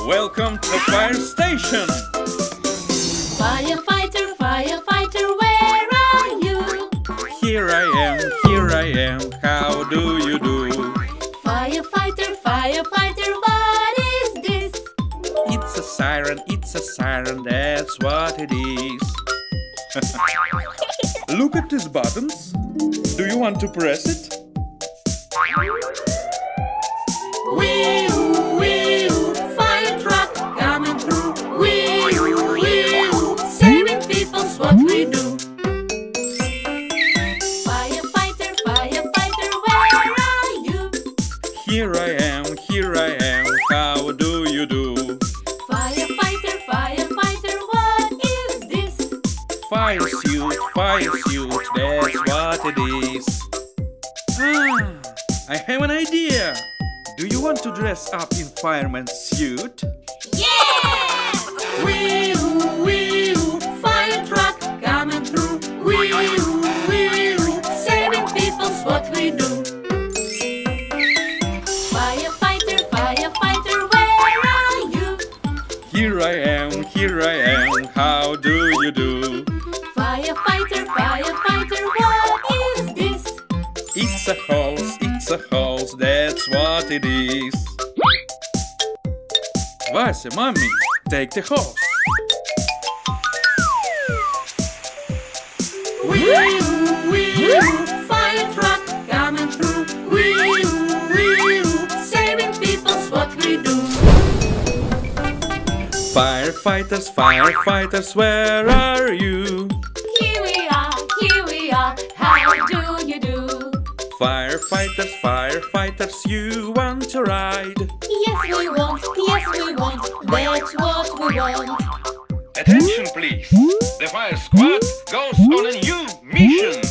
Welcome to the fire station. Firefighter, firefighter, where are you? Here I am, how do you do? Firefighter, firefighter, what is this? It's a siren, that's what it is. Look at these buttons. Do you want to press it? Wee-oo, wee-oo, fire truck coming through. Wee-oo, wee-oo, saving people's what we do. Firefighter, firefighter, where are you? Here I am, how do you do? Firefighter, firefighter, what is this? Fire suit, that's what it is. I have an idea. Do you want to dress up in fireman's suit? Yes! Wee-oo, wee-oo, fire truck coming through. Wee-oo, wee-oo, saving people's what we do. Firefighter, firefighter, where are you? Here I am, how do you do? Firefighter, firefighter, what is this? It's a hose, that's what it is. Вася, mommy, take the hose. Wee-oo, wee-oo, fire truck coming through. Wee-oo, wee-oo, saving people's what we do. Firefighters, where are you? Here we are, how do you do? Firefighters, you want to ride? Yes we want, that's what we want. Attention please, the fire squad goes on a new mission.